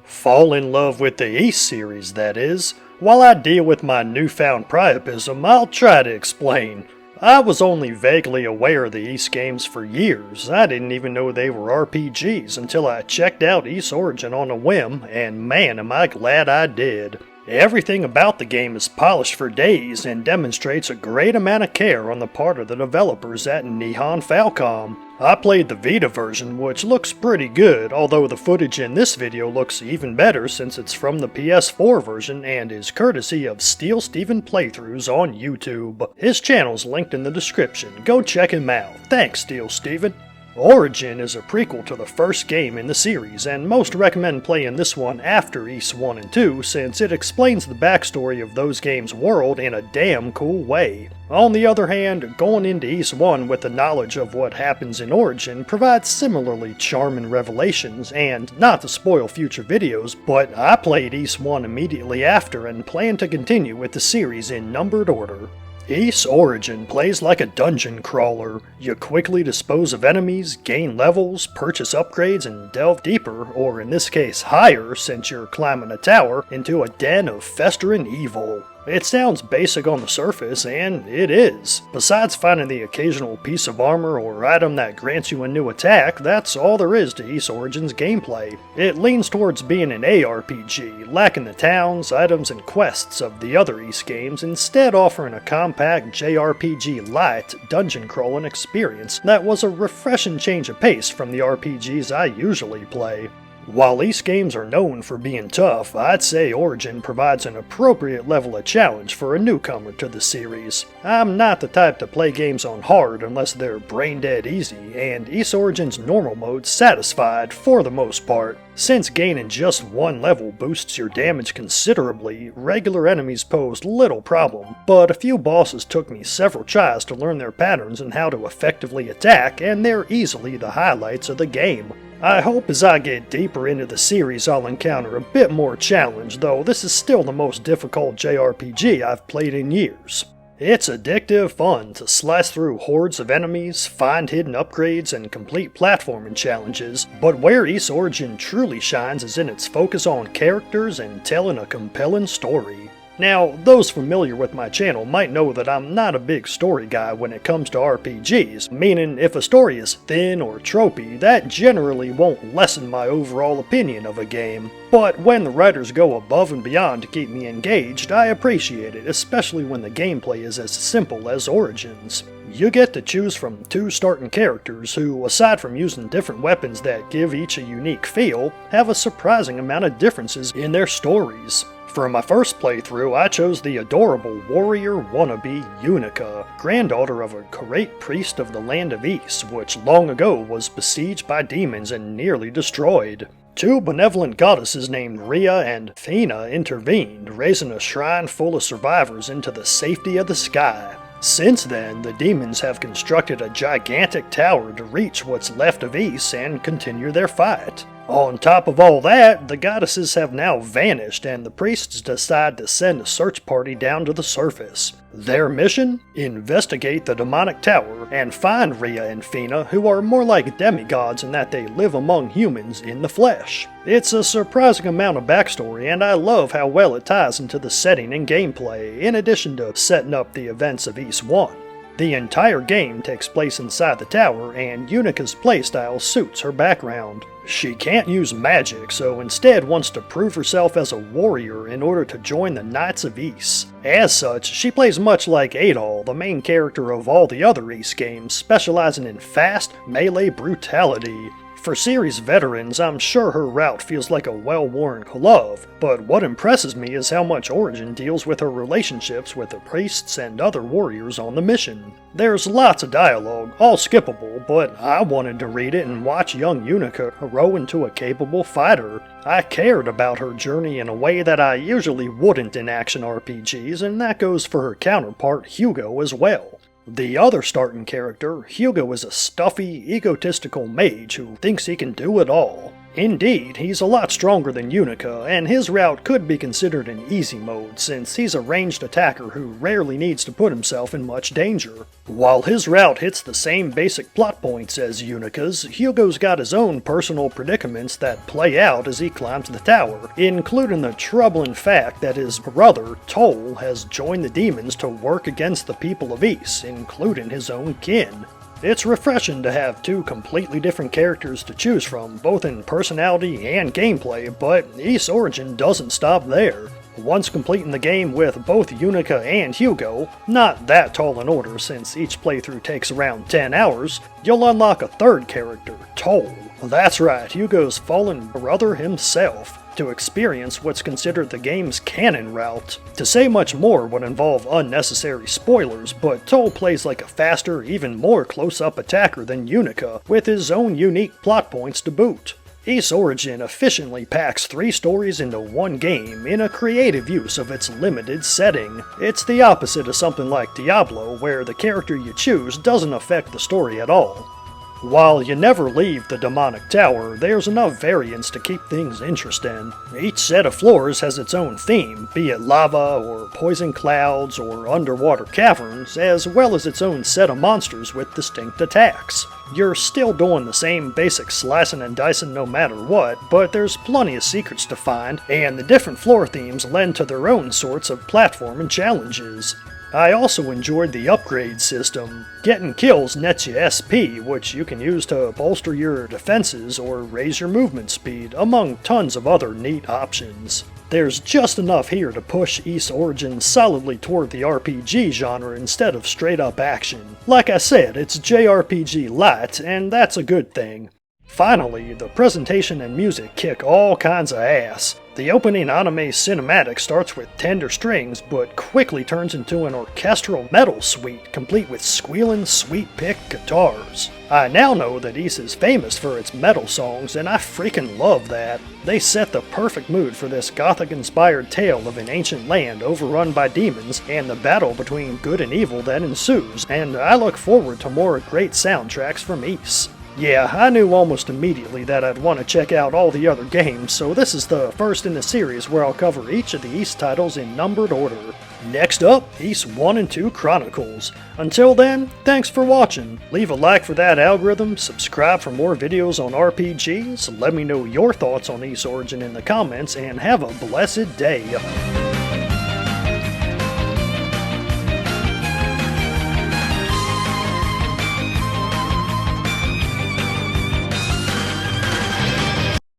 Fall in love with the East series, that is. While I deal with my newfound priapism, I'll try to explain. I was only vaguely aware of the East games for years. I didn't even know they were RPGs until I checked out Ys Origin on a whim, and man am I glad I did. Everything about the game is polished for days and demonstrates a great amount of care on the part of the developers at Nihon Falcom. I played the Vita version, which looks pretty good, although the footage in this video looks even better since it's from the PS4 version and is courtesy of Steel Steven Playthroughs on YouTube. His channel's linked in the description, go check him out. Thanks, Steel Steven. Origin is a prequel to the first game in the series, and most recommend playing this one after Ys 1 and 2 since it explains the backstory of those games' world in a damn cool way. On the other hand, going into Ys 1 with the knowledge of what happens in Origin provides similarly charming revelations, and not to spoil future videos, but I played Ys 1 immediately after and plan to continue with the series in numbered order. Ys Origin plays like a dungeon crawler. You quickly dispose of enemies, gain levels, purchase upgrades, and delve deeper, or in this case higher since you're climbing a tower, into a den of festering evil. It sounds basic on the surface, and it is. Besides finding the occasional piece of armor or item that grants you a new attack, that's all there is to Ys Origin's gameplay. It leans towards being an ARPG, lacking the towns, items, and quests of the other Ys games, instead offering a compact JRPG-light dungeon crawling experience that was a refreshing change of pace from the RPGs I usually play. While Ys games are known for being tough, I'd say Origin provides an appropriate level of challenge for a newcomer to the series. I'm not the type to play games on hard unless they're brain dead easy, and Ys Origin's normal mode's satisfied for the most part. Since gaining just one level boosts your damage considerably, regular enemies pose little problem, but a few bosses took me several tries to learn their patterns and how to effectively attack, and they're easily the highlights of the game. I hope as I get deeper into the series I'll encounter a bit more challenge, though this is still the most difficult JRPG I've played in years. It's addictive fun to slice through hordes of enemies, find hidden upgrades, and complete platforming challenges, but where Ys Origin truly shines is in its focus on characters and telling a compelling story. Now, those familiar with my channel might know that I'm not a big story guy when it comes to RPGs, meaning if a story is thin or tropey, that generally won't lessen my overall opinion of a game. But when the writers go above and beyond to keep me engaged, I appreciate it, especially when the gameplay is as simple as Origins. You get to choose from two starting characters who, aside from using different weapons that give each a unique feel, have a surprising amount of differences in their stories. For my first playthrough, I chose the adorable warrior wannabe Unica, granddaughter of a great priest of the land of Ys, which long ago was besieged by demons and nearly destroyed. Two benevolent goddesses named Rhea and Fina intervened, raising a shrine full of survivors into the safety of the sky. Since then, the demons have constructed a gigantic tower to reach what's left of Ys and continue their fight. On top of all that, the goddesses have now vanished and the priests decide to send a search party down to the surface. Their mission? Investigate the demonic tower and find Rhea and Fina, who are more like demigods in that they live among humans in the flesh. It's a surprising amount of backstory, and I love how well it ties into the setting and gameplay, in addition to setting up the events of Ys 1. The entire game takes place inside the tower, and Unica's playstyle suits her background. She can't use magic, so instead wants to prove herself as a warrior in order to join the Knights of Ys. As such, she plays much like Adol, the main character of all the other Ys games, specializing in fast, melee brutality. For series veterans, I'm sure her route feels like a well-worn glove, but what impresses me is how much Origin deals with her relationships with the priests and other warriors on the mission. There's lots of dialogue, all skippable, but I wanted to read it and watch young Unica grow into a capable fighter. I cared about her journey in a way that I usually wouldn't in action RPGs, and that goes for her counterpart Hugo as well. The other starting character, Hugo, is a stuffy, egotistical mage who thinks he can do it all. Indeed, he's a lot stronger than Unica, and his route could be considered in easy mode since he's a ranged attacker who rarely needs to put himself in much danger. While his route hits the same basic plot points as Unica's, Hugo's got his own personal predicaments that play out as he climbs the tower, including the troubling fact that his brother, Toll, has joined the demons to work against the people of Ys, including his own kin. It's refreshing to have two completely different characters to choose from, both in personality and gameplay, but Ys Origin doesn't stop there. Once completing the game with both Unica and Hugo, not that tall in order since each playthrough takes around 10 hours, you'll unlock a third character, Toll. That's right, Hugo's fallen brother himself, to experience what's considered the game's canon route. To say much more would involve unnecessary spoilers, but Toll plays like a faster, even more close-up attacker than Unica, with his own unique plot points to boot. Ys Origin efficiently packs 3 stories into one game in a creative use of its limited setting. It's the opposite of something like Diablo, where the character you choose doesn't affect the story at all. While you never leave the demonic tower, there's enough variance to keep things interesting. Each set of floors has its own theme, be it lava or poison clouds or underwater caverns, as well as its own set of monsters with distinct attacks. You're still doing the same basic slicing and dicing no matter what, but there's plenty of secrets to find, and the different floor themes lend to their own sorts of platforming challenges. I also enjoyed the upgrade system. Getting kills nets you SP, which you can use to bolster your defenses or raise your movement speed, among tons of other neat options. There's just enough here to push Ys Origin solidly toward the RPG genre instead of straight up action. Like I said, it's JRPG light, and that's a good thing. Finally, the presentation and music kick all kinds of ass. The opening anime cinematic starts with tender strings, but quickly turns into an orchestral metal suite, complete with squealing, sweet-picked guitars. I now know that Ys is famous for its metal songs, and I freaking love that. They set the perfect mood for this gothic-inspired tale of an ancient land overrun by demons, and the battle between good and evil that ensues, and I look forward to more great soundtracks from Ys. Yeah, I knew almost immediately that I'd want to check out all the other games, so this is the first in the series where I'll cover each of the Ys titles in numbered order. Next up, Ys I and II Chronicles. Until then, thanks for watching. Leave a like for that algorithm, subscribe for more videos on RPGs, let me know your thoughts on Ys Origin in the comments, and have a blessed day.